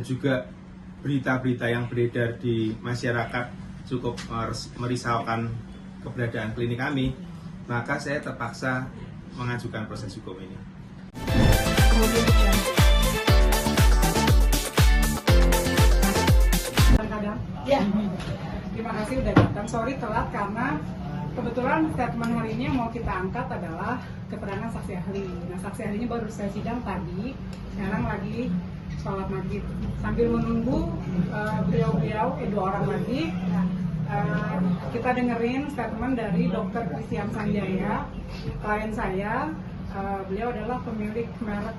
Juga berita-berita yang beredar di masyarakat cukup merisaukan keberadaan klinik kami, maka saya terpaksa mengajukan proses hukum ini. Ya, terima kasih udah datang. Sorry telat karena kebetulan statement hari ini yang mau kita angkat adalah keterangan saksi ahli. Nah, saksi ahlinya baru saya sidang tadi, sekarang lagi sholat maghrib. Sambil menunggu beliau-beliau, dua orang lagi, kita dengerin statement dari Dr. Christian Sanjaya, klien saya. Beliau adalah pemilik merek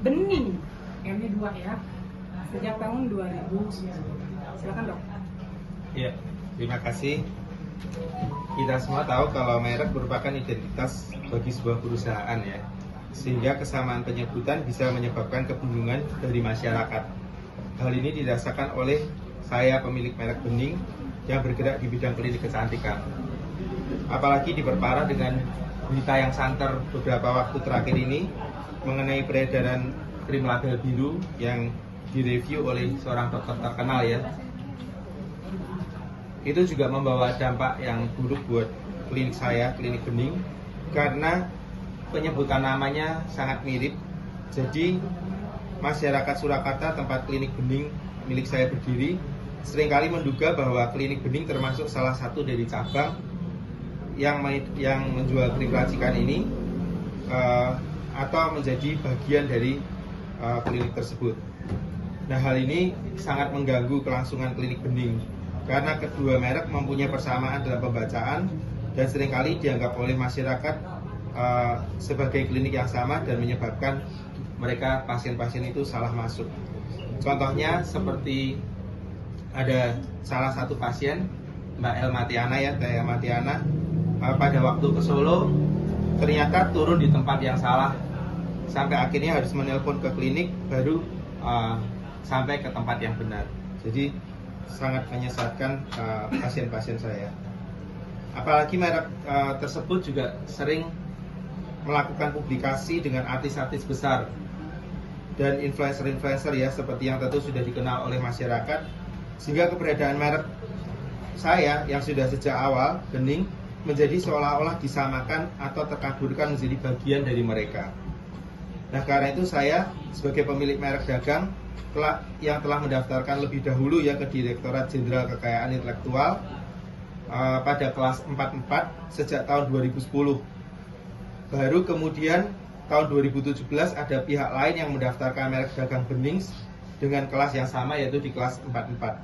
Bening, M-nya 2 ya, sejak tahun 2009. Silakan dok. Ya, terima kasih. Kita semua tahu kalau merek merupakan identitas bagi sebuah perusahaan ya, sehingga kesamaan penyebutan bisa menyebabkan kebingungan dari masyarakat. Hal ini dirasakan oleh saya pemilik merek Bening yang bergerak di bidang klinik kecantikan. Apalagi diperparah dengan berita yang santer beberapa waktu terakhir ini mengenai peredaran krim label biru yang direview oleh seorang dokter terkenal ya. Itu juga membawa dampak yang buruk buat klinik saya, klinik Bening, karena penyebutan namanya sangat mirip. Jadi masyarakat Surakarta tempat klinik Bening milik saya berdiri seringkali menduga bahwa klinik Bening termasuk salah satu dari cabang yang menjual krim racikan ini atau menjadi bagian dari klinik tersebut. Nah, hal ini sangat mengganggu kelangsungan klinik Bening karena kedua merek mempunyai persamaan dalam pembacaan dan seringkali dianggap oleh masyarakat sebagai klinik yang sama dan menyebabkan mereka pasien-pasien itu salah masuk. Contohnya seperti ada salah satu pasien, Mbak Elmatiana ya, Teh Elmatiana, pada waktu ke Solo ternyata turun di tempat yang salah sampai akhirnya harus menelpon ke klinik baru sampai ke tempat yang benar. Jadi sangat menyesatkan pasien-pasien saya. Apalagi merek tersebut juga sering melakukan publikasi dengan artis-artis besar dan influencer-influencer ya, seperti yang tentu sudah dikenal oleh masyarakat, sehingga keberadaan merek saya yang sudah sejak awal Bening menjadi seolah-olah disamakan atau terkaburkan menjadi bagian dari mereka. Nah, karena itu saya sebagai pemilik merek dagang yang telah mendaftarkan lebih dahulu ya ke Direktorat Jenderal Kekayaan Intelektual pada kelas 44 sejak tahun 2010. Baru kemudian tahun 2017 ada pihak lain yang mendaftarkan merek dagang Bening dengan kelas yang sama, yaitu di kelas 44.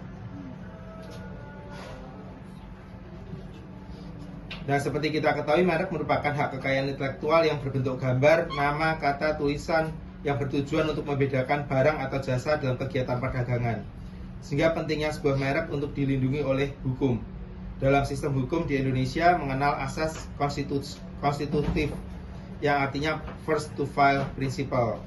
Nah, seperti kita ketahui, merek merupakan hak kekayaan intelektual yang berbentuk gambar, nama, kata, tulisan yang bertujuan untuk membedakan barang atau jasa dalam kegiatan perdagangan. Sehingga pentingnya sebuah merek untuk dilindungi oleh hukum. Dalam sistem hukum di Indonesia mengenal asas konstitutif yang artinya first to file principle.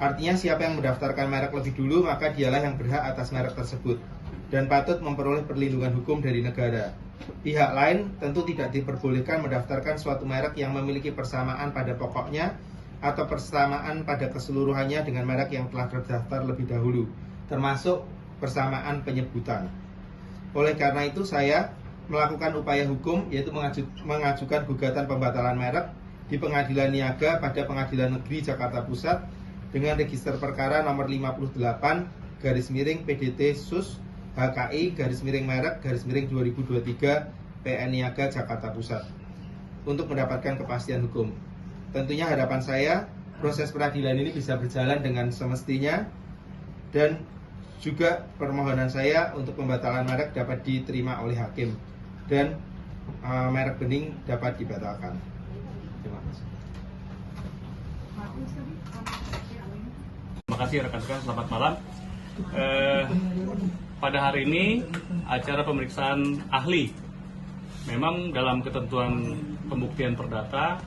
Artinya siapa yang mendaftarkan merek lebih dulu maka dialah yang berhak atas merek tersebut dan patut memperoleh perlindungan hukum dari negara. Pihak lain tentu tidak diperbolehkan mendaftarkan suatu merek yang memiliki persamaan pada pokoknya atau persamaan pada keseluruhannya dengan merek yang telah terdaftar lebih dahulu, termasuk persamaan penyebutan. Oleh karena itu saya melakukan upaya hukum, yaitu mengajukan gugatan pembatalan merek di Pengadilan Niaga pada Pengadilan Negeri Jakarta Pusat dengan register perkara nomor 58/PDT-SUS HKI/merek/2023 PN Niaga Jakarta Pusat untuk mendapatkan kepastian hukum. Tentunya harapan saya proses peradilan ini bisa berjalan dengan semestinya dan juga permohonan saya untuk pembatalan merek dapat diterima oleh hakim dan merek Bening dapat dibatalkan. Terima kasih. Terima kasih rekan-rekan, selamat malam. Pada hari ini acara pemeriksaan ahli. Memang dalam ketentuan pembuktian perdata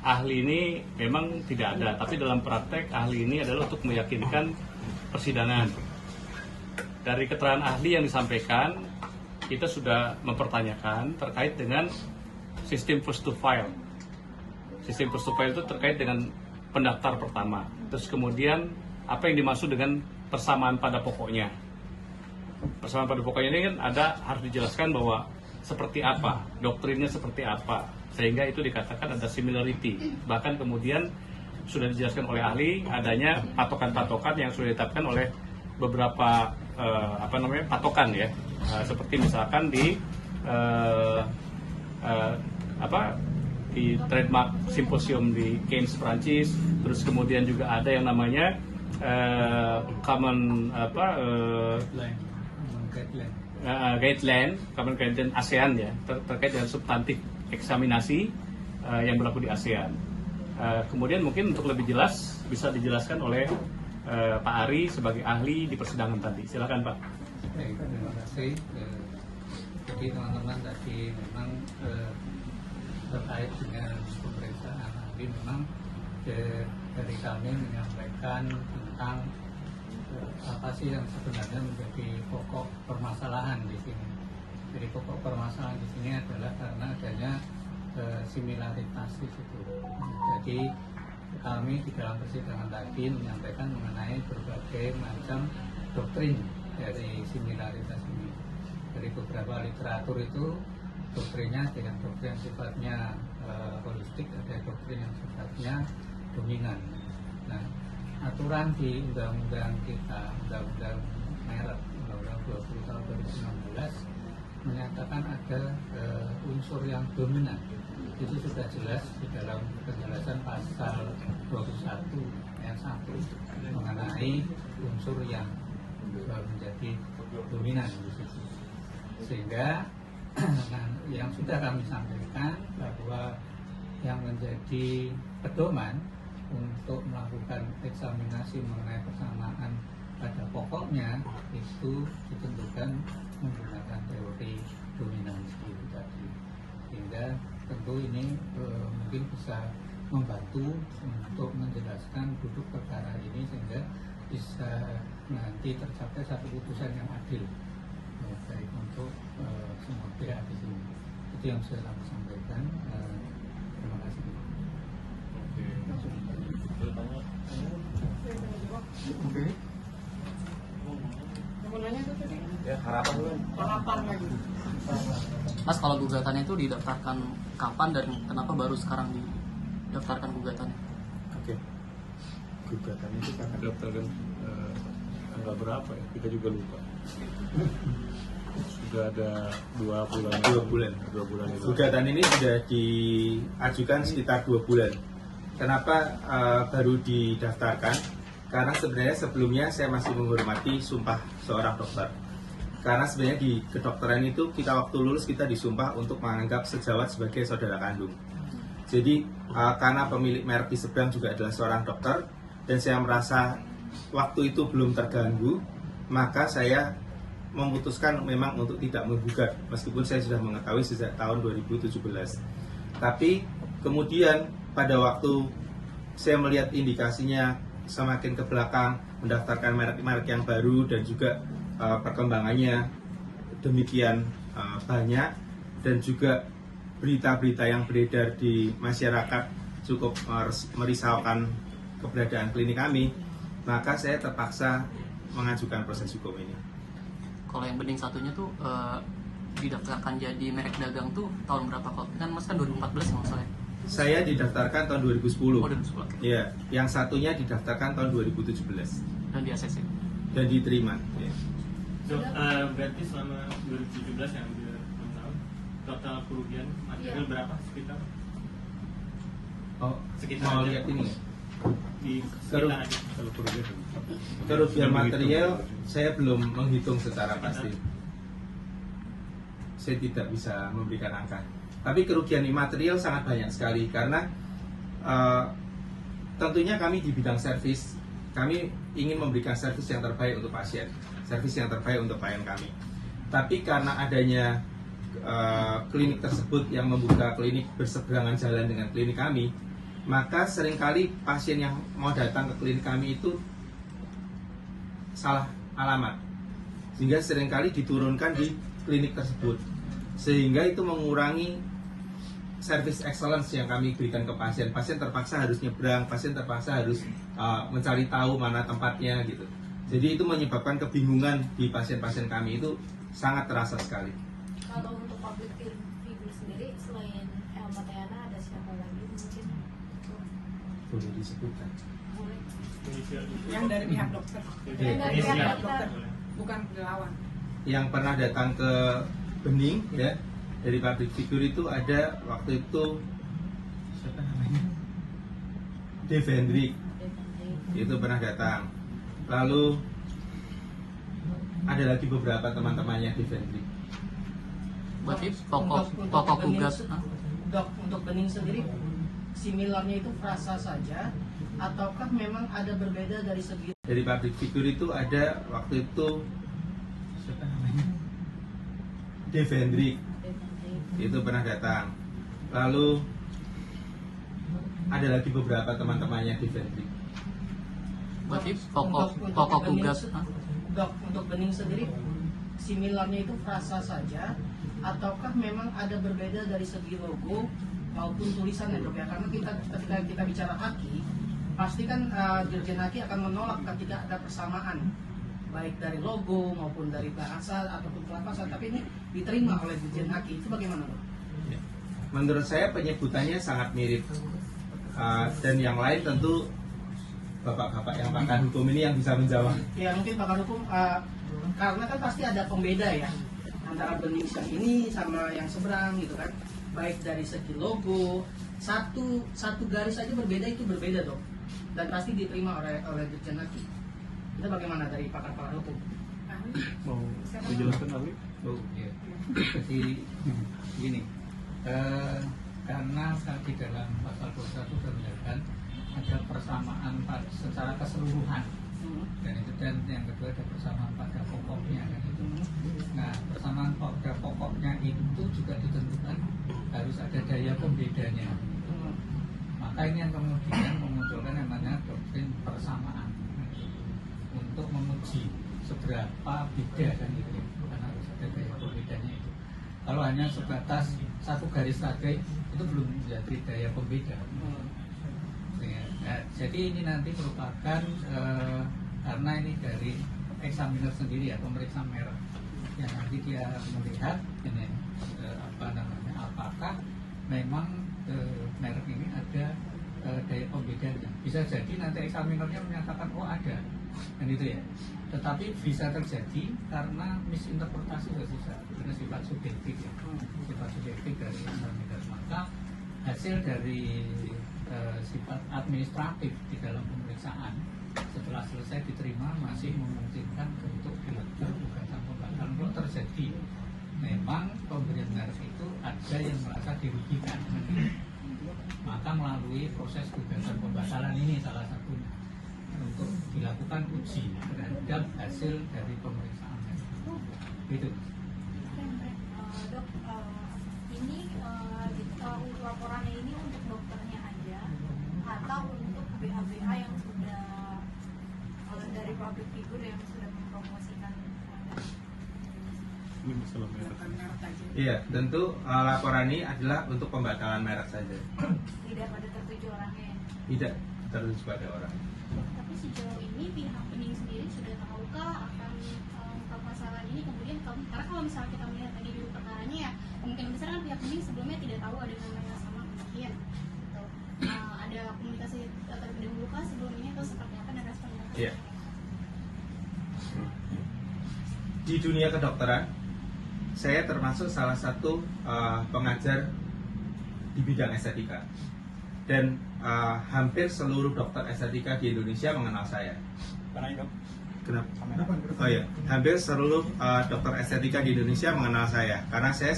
ahli ini memang tidak ada, tapi dalam praktek ahli ini adalah untuk meyakinkan persidangan. Dari keterangan ahli yang disampaikan, kita sudah mempertanyakan terkait dengan sistem first to file. Sistem first to file itu terkait dengan pendaftar pertama. Terus kemudian apa yang dimaksud dengan persamaan pada pokoknya. Persamaan pada pokoknya ini kan harus dijelaskan bahwa seperti apa, doktrinnya seperti apa, sehingga itu dikatakan ada similarity. Bahkan kemudian sudah dijelaskan oleh ahli adanya patokan-patokan yang sudah ditetapkan oleh beberapa patokan ya, seperti misalkan di trademark symposium di Cannes Prancis, terus kemudian juga ada yang namanya common guideline ASEAN ya, terkait dengan substantif eksaminasi yang berlaku di ASEAN. Kemudian mungkin untuk lebih jelas bisa dijelaskan oleh Pak Ari sebagai ahli di persidangan tadi. Silakan Pak. Baik, terima kasih. Jadi teman-teman tadi memang terkait dengan pemeriksaan ahli memang dari kami menyampaikan tentang apa sih yang sebenarnya menjadi pokok permasalahan di sini. Jadi pokok permasalahan di sini adalah karena adanya similaritas di situ. Jadi kami di dalam persidangan tadi menyampaikan mengenai berbagai macam doktrin dari similaritas ini. Dari beberapa literatur itu doktrinnya dengan doktrin yang sifatnya holistik, ada doktrin yang sifatnya dominan. Nah, aturan di undang-undang kita, undang-undang merek, undang-undang 20 tahun 2016 menyatakan ada unsur yang dominan. Itu sudah jelas di dalam penjelasan pasal 21 ayat 1 mengenai unsur yang menjadi dominan di situ. Sehingga yang sudah kami sampaikan bahwa yang menjadi pedoman untuk melakukan eksaminasi mengenai persamaan pada pokoknya itu ditentukan menggunakan teori dominansi itu tadi. Sehingga tentu ini mungkin bisa membantu untuk menjelaskan duduk perkara ini sehingga bisa nanti tercapai satu putusan yang adil, baik untuk semua pihak di sini. Itu yang saya kami sampaikan. Terima kasih. Oke. Ya, harapan lagi. Mas, kalau gugatannya itu didaftarkan kapan dan kenapa baru sekarang didaftarkan gugatannya? Oke. Gugatan itu kapan? Daftarkan tanggal berapa ya? Kita juga lupa. Sudah ada 2 bulan itu. Gugatan ini sudah diajukan sekitar 2 bulan. Kenapa baru didaftarkan? Karena sebenarnya sebelumnya saya masih menghormati sumpah seorang dokter. Karena sebenarnya di kedokteran itu kita waktu lulus kita disumpah untuk menganggap sejawat sebagai saudara kandung. Jadi karena pemilik merek di Seberang juga adalah seorang dokter dan saya merasa waktu itu belum terganggu, maka saya memutuskan memang untuk tidak menggugat meskipun saya sudah mengetahui sejak tahun 2017. Tapi kemudian pada waktu saya melihat indikasinya semakin ke belakang mendaftarkan merek-merek yang baru dan juga perkembangannya demikian banyak dan juga berita-berita yang beredar di masyarakat cukup merisaukan keberadaan klinik kami, maka saya terpaksa mengajukan proses hukum ini. Kalau yang bening satunya tuh didaftarkan jadi merek dagang tuh tahun berapa kok? Kan Mas kan 2014 ya masalahnya. Saya didaftarkan tahun 2010. Oh, 2010. Okay. Ya, yang satunya didaftarkan tahun 2017 dan di ACC. dan diterima. Ya. So, berarti selama 2017 yang hampir 6 tahun, total kerugian material berapa sekitar? Oh, Sekitar mau aja. lihat ini ya? Di sekitar aja. Kalau kerugian Kerugian material saya belum menghitung secara pasti. Saya tidak bisa memberikan angka. Tapi kerugian imaterial sangat banyak sekali karena tentunya kami di bidang servis, kami ingin memberikan servis yang terbaik untuk pasien, servis yang terbaik untuk klien kami. Tapi karena adanya klinik tersebut yang membuka klinik berseberangan jalan dengan klinik kami, maka seringkali pasien yang mau datang ke klinik kami itu salah alamat, sehingga seringkali diturunkan di klinik tersebut, sehingga itu mengurangi service excellence yang kami berikan ke pasien. Pasien terpaksa harus nyebrang, pasien terpaksa harus mencari tahu mana tempatnya gitu. Jadi itu menyebabkan kebingungan di pasien-pasien kami, itu sangat terasa sekali. Kalau untuk public figure sendiri selain Elma Tayana ada siapa lagi mungkin? Boleh disebutkan? Boleh. Yang dari pihak dokter, Yang dari pihak dokter, bukan relawan. Yang pernah datang ke Bening ya, dari public figure itu ada waktu itu siapa namanya? Devendrik itu pernah datang. Lalu ada lagi beberapa teman-temannya Devendrik. Berarti pokok tugas. Dok, untuk bening sendiri similarnya itu frasa saja ataukah memang ada berbeda dari segi Dari public figure itu ada waktu itu siapa namanya? Devendrik itu pernah datang. Lalu ada lagi beberapa teman-temannya Devendrik. Berarti pokok tugas. Dok, untuk bening sendiri similarnya itu frasa saja ataukah memang ada berbeda dari segi logo maupun tulisan ya dok ya, karena ketika kita bicara haki pasti kan Dirjen Haki akan menolak ketika ada persamaan baik dari logo maupun dari bahasa ataupun kelapasan, tapi ini diterima oleh Dirjen Haki, itu bagaimana dok? Menurut saya penyebutannya sangat mirip. Dan yang lain tentu bapak-bapak yang pakar hukum ini yang bisa menjawab. Ya mungkin pakar hukum karena kan pasti ada pembeda ya antara bening yang ini sama yang seberang gitu kan, baik dari segi logo satu garis aja berbeda, itu berbeda dok, dan pasti diterima oleh Dirjen Haki. Itu bagaimana dari pakar-pakar hukum? Mau dijelaskan Ali? Oh, ya. Jadi gini, karena di dalam pasal 21 terlihat ada persamaan secara keseluruhan, dan yang kedua ada persamaan pada pokoknya kan itu. Nah, persamaan pada pokoknya itu juga ditentukan harus ada daya pembedanya. Maka ini yang kemudian memunculkan yang namanya doktrin persamaan untuk menguji seberapa beda kan itu, karena harus ada daya pembedanya itu. Kalau hanya sebatas satu garis saja itu belum menjadi daya pembeda. Nah, jadi ini nanti merupakan karena ini dari examiner sendiri ya, pemeriksa merek yang nanti dia melihat ini apakah memang merek ini ada daya pembedanya. Bisa jadi nanti examinernya menyatakan oh ada, dan itu ya. Tetapi bisa terjadi karena misinterpretasi karena sifat subjektif ya, sifat subjektif dari examiner. Maka hasil dari sifat administratif di dalam pemeriksaan setelah selesai diterima masih memungkinkan untuk dilakukan gugatan pembatalan kalau terjadi memang pemberian merek itu ada yang merasa dirugikan, maka melalui proses gugatan pembatalan ini salah satunya untuk dilakukan uji terhadap hasil dari pemeriksaan itu. Dok, ini laporannya ini untuk dokternya aja atau untuk BH-BH yang sudah dari public figure yang sudah mempromosikan Ini masalah merek. Iya, tentu laporan ini adalah untuk pembatalan merek saja. tidak pada tertuju orangnya? Tidak tertuju pada orang. Tapi sejauh ini pihak Bening sendiri sudah tahukah akan permasalahan ini, kemudian karena kalau misalnya kita melihat lagi dulu perkaranya ya kemungkinan besar kan pihak Bening sebelumnya tidak tahu ada nama yang sama mungkin gitu. Ada komunikasi terlebih dahulu kah sebelum ini atau seperti apa dan respon mereka? Iya. Di dunia kedokteran, saya termasuk salah satu pengajar di bidang estetika, dan hampir seluruh dokter estetika di Indonesia mengenal saya. Kenapa? Oh iya, hampir seluruh dokter estetika di Indonesia mengenal saya karena saya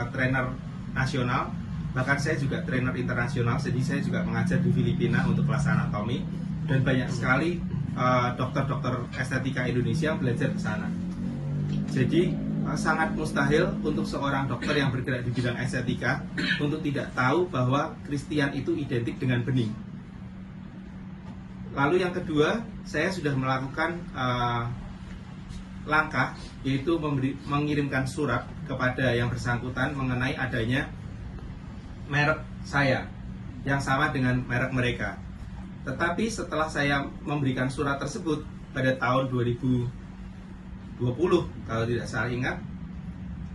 trainer nasional, bahkan saya juga trainer internasional. Jadi saya juga mengajar di Filipina untuk kelas anatomi, dan banyak sekali dokter-dokter estetika Indonesia yang belajar ke sana. Jadi sangat mustahil untuk seorang dokter yang bergerak di bidang estetika untuk tidak tahu bahwa Christian itu identik dengan bening. Lalu yang kedua, saya sudah melakukan langkah, yaitu mengirimkan surat kepada yang bersangkutan mengenai adanya merek saya yang sama dengan merek mereka. Tetapi setelah saya memberikan surat tersebut pada tahun 2020, kalau tidak salah ingat,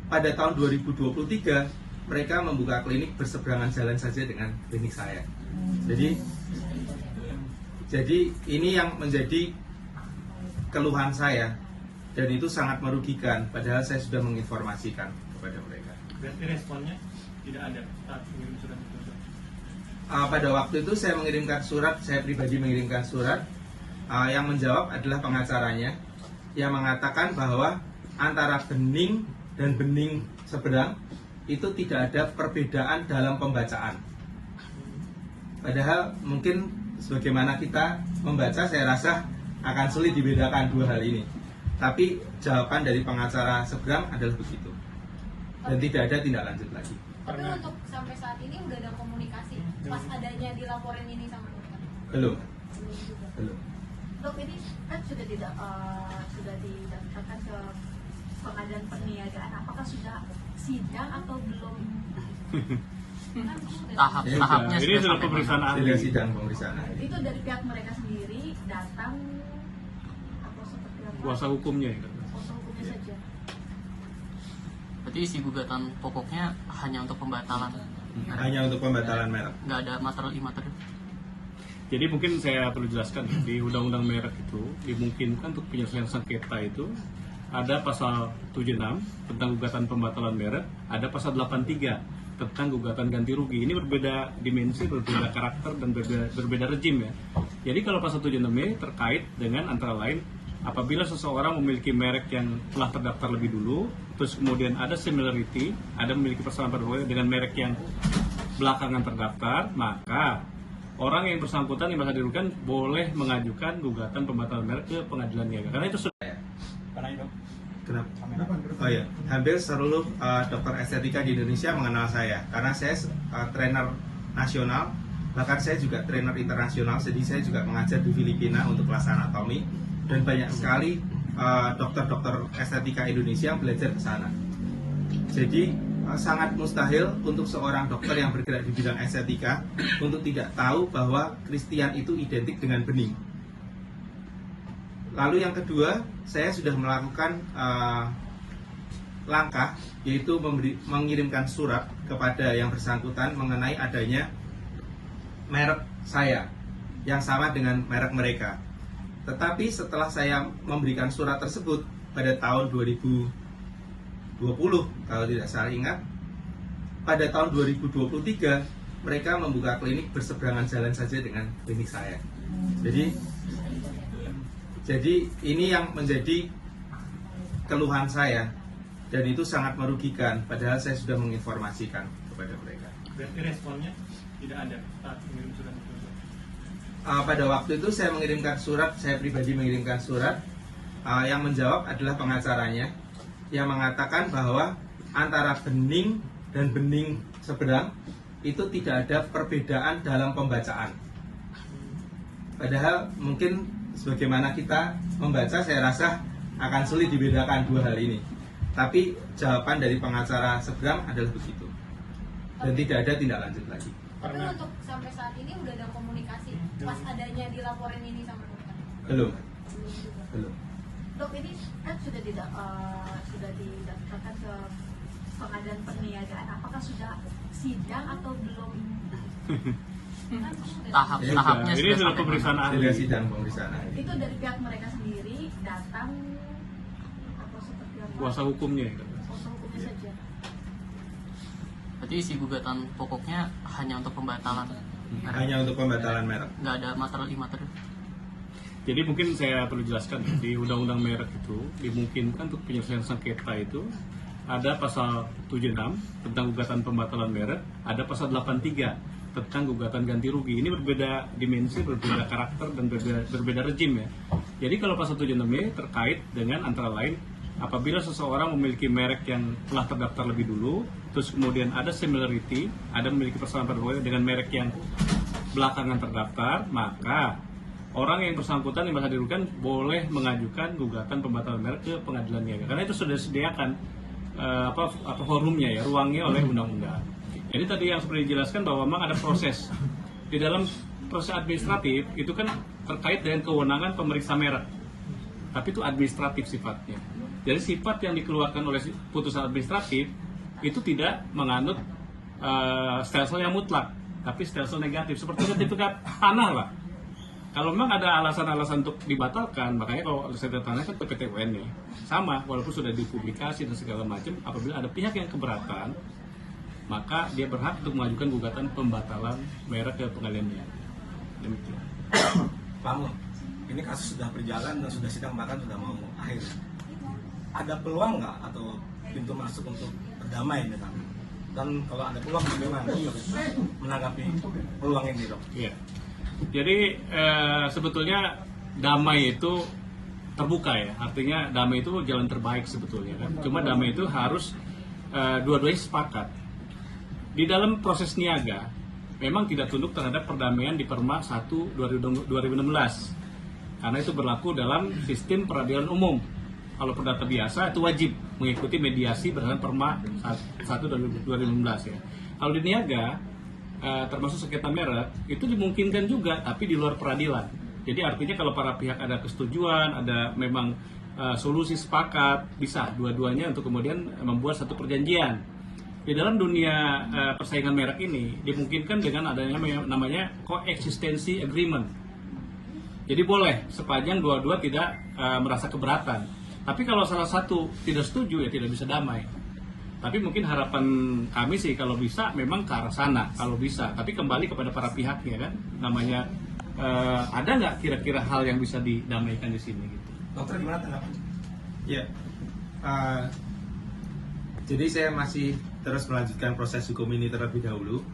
pada tahun 2023 mereka membuka klinik berseberangan jalan saja dengan klinik saya. Jadi ini yang menjadi keluhan saya, dan itu sangat merugikan, padahal saya sudah menginformasikan kepada mereka. Berarti responnya tidak ada saat mengirim surat itu? Pada waktu itu saya mengirimkan surat, saya pribadi mengirimkan surat, yang menjawab adalah pengacaranya, yang mengatakan bahwa antara bening dan bening seberang itu tidak ada perbedaan dalam pembacaan. Padahal mungkin sebagaimana kita membaca, saya rasa akan sulit dibedakan dua hal ini. Tapi jawaban dari pengacara seberang adalah begitu, dan tidak ada tindak lanjut lagi. Tapi untuk sampai saat ini udah ada komunikasi pas adanya dilaporin ini sama dokter? Belum. juga. Belum. Dok, ini kan sudah didaftarkan ke pengadilan perniagaan. Apakah sudah sidang atau belum? Tahapnya ini sudah pemeriksaan ahli. Sudah sidang pemeriksaan. Itu dari pihak mereka sendiri datang atau seperti apa? Kuasa hukumnya ya. Kuasa hukumnya saja. Berarti isi gugatan pokoknya hanya untuk pembatalan, Hanya untuk pembatalan merek. nggak ada material imaterial. Jadi mungkin saya perlu jelaskan, di Undang-Undang Merek itu dimungkinkan untuk penyelesaian sengketa itu ada pasal 76 tentang gugatan pembatalan merek, ada pasal 83 tentang gugatan ganti rugi. Ini berbeda dimensi, berbeda karakter, dan berbeda rejim ya. Jadi kalau pasal 76 ini terkait dengan antara lain apabila seseorang memiliki merek yang telah terdaftar lebih dulu, terus kemudian ada similarity, ada memiliki persamaan pada dengan merek yang belakangan terdaftar, maka orang yang bersangkutan yang merasa dirugikan boleh mengajukan gugatan pembatalan merek ke pengadilan niaga. Karena itu sudah. Kenapa? Oh ya, hampir seluruh dokter estetika di Indonesia mengenal saya karena saya trainer nasional, bahkan saya juga trainer internasional. Jadi saya juga mengajar di Filipina untuk kelas anatomi, dan banyak sekali dokter-dokter estetika Indonesia yang belajar ke sana. Jadi sangat mustahil untuk seorang dokter yang bergerak di bidang estetika untuk tidak tahu bahwa Christian itu identik dengan bening. Lalu yang kedua, saya sudah melakukan langkah, yaitu mengirimkan surat kepada yang bersangkutan mengenai adanya merek saya yang sama dengan merek mereka. Tetapi setelah saya memberikan surat tersebut pada tahun 2020, kalau tidak salah ingat, pada tahun 2023 mereka membuka klinik berseberangan jalan saja dengan klinik saya. Jadi ini yang menjadi keluhan saya, dan itu sangat merugikan, padahal saya sudah menginformasikan kepada mereka. Berarti responnya tidak ada saat mengirim surat itu? Pada waktu itu saya mengirimkan surat, saya pribadi mengirimkan surat, yang menjawab adalah pengacaranya, yang mengatakan bahwa antara bening dan bening seberang itu tidak ada perbedaan dalam pembacaan. Padahal mungkin sebagaimana kita membaca, saya rasa akan sulit dibedakan dua hal ini. Tapi jawaban dari pengacara seberang adalah begitu, dan tidak ada tindak lanjut lagi. Tapi untuk sampai saat ini udah ada komunikasi pas adanya dilaporin ini sama dokter? Belum. juga. Belum. Dok, ini kan sudah didaftarkan ke pengadilan perniagaan. Apakah sudah sidang atau belum? Tahapnya ini sudah pemeriksaan ahli. Sudah sidang pemeriksaan ahli. Itu dari pihak mereka sendiri datang atau seperti apa? Kuasa hukumnya ya. Kuasa hukumnya saja. Berarti isi gugatan pokoknya hanya untuk pembatalan, Hanya untuk pembatalan merek. nggak ada material imaterial. Jadi mungkin saya perlu jelaskan, di Undang-Undang Merek itu dimungkinkan untuk penyelesaian sengketa itu ada pasal 76 tentang gugatan pembatalan merek, ada pasal 83 tentang gugatan ganti rugi. Ini berbeda dimensi, berbeda karakter, dan berbeda rejim ya. Jadi kalau pasal 76 ini terkait dengan antara lain apabila seseorang memiliki merek yang telah terdaftar lebih dulu, terus kemudian ada similarity, ada memiliki persamaan pada dengan merek yang belakangan terdaftar, maka orang yang bersangkutan yang merasa dirugikan boleh mengajukan gugatan pembatalan merek ke pengadilan niaga. Karena itu sudah disediakan forumnya ya, ruangnya oleh undang-undang. Jadi tadi yang seperti dijelaskan bahwa memang ada proses. Di dalam proses administratif itu kan terkait dengan kewenangan pemeriksa merek. Tapi itu administratif sifatnya. Jadi sifat yang dikeluarkan oleh putusan administratif itu tidak menganut stelsel yang mutlak, tapi stelsel negatif. Seperti sertifikat tanah lah. Kalau memang ada alasan-alasan untuk dibatalkan, makanya kalau sertifikat tanah kan PT UN nih, sama, walaupun sudah dipublikasi dan segala macam, apabila ada pihak yang keberatan, maka dia berhak untuk mengajukan gugatan pembatalan merek ke pengadilan niaga. Demikian. Pak Mun, ini kasus sudah berjalan dan sudah sidang bahkan sudah mau akhir. Ada peluang nggak atau pintu masuk untuk berdamai misalnya? Dan kalau ada peluang bagaimana menanggapi peluang ini, Dok? Iya. Jadi sebetulnya damai itu terbuka ya, artinya damai itu jalan terbaik sebetulnya kan. Cuma damai itu harus dua-duanya sepakat. Di dalam proses niaga memang tidak tunduk terhadap perdamaian di Perma 1 2016 karena itu berlaku dalam sistem peradilan umum. Kalau perdata biasa itu wajib mengikuti mediasi berdasarkan Perma 1 2016 ya. Kalau di niaga termasuk sengketa merek itu dimungkinkan juga tapi di luar peradilan. Jadi artinya kalau para pihak ada kesetujuan, ada memang solusi sepakat, bisa dua-duanya untuk kemudian membuat satu perjanjian. Di dalam dunia persaingan merek ini dimungkinkan dengan adanya namanya coexistency agreement. Jadi boleh sepanjang dua-dua tidak merasa keberatan. Tapi kalau salah satu tidak setuju ya tidak bisa damai. Tapi mungkin harapan kami sih kalau bisa memang ke arah sana kalau bisa. Tapi kembali kepada para pihaknya kan, namanya ada nggak kira-kira hal yang bisa didamaikan di sini gitu. Dokter gimana tanggapan? Ya, jadi saya masih terus melanjutkan proses hukum ini terlebih dahulu,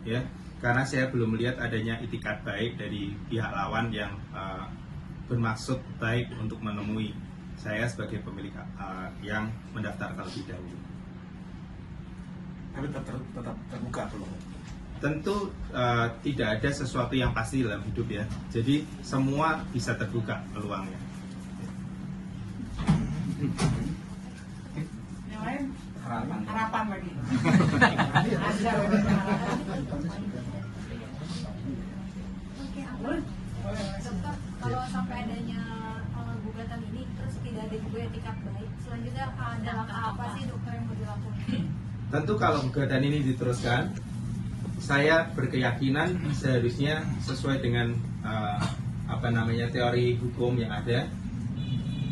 ya, karena saya belum melihat adanya itikat baik dari pihak lawan yang bermaksud baik untuk menemui saya sebagai pemilik yang mendaftar terlebih dahulu. Tapi tetap terbuka peluang. Tentu tidak ada sesuatu yang pasti dalam hidup ya, jadi semua bisa terbuka peluangnya. Yang lain? Harapan lagi. Dokter, kalau sampai adanya gugatan ini terus tidak ada juga etikat baik, selanjutnya ada langkah apa sih dokter yang mau dilakukan? Tentu kalau gugatan ini diteruskan, saya berkeyakinan seharusnya sesuai dengan teori hukum yang ada,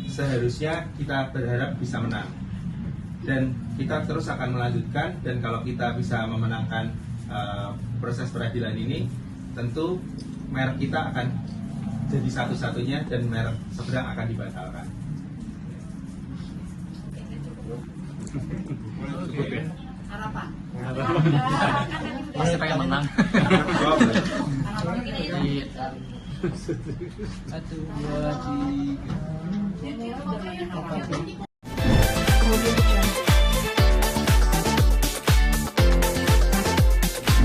seharusnya kita berharap bisa menang. Dan kita terus akan melanjutkan, dan kalau kita bisa memenangkan proses peradilan ini, tentu merek kita akan jadi satu-satunya dan merek seberang akan dibatalkan. Cukup ya? Harapan. Masih pengen menang. Satu, dua, tiga.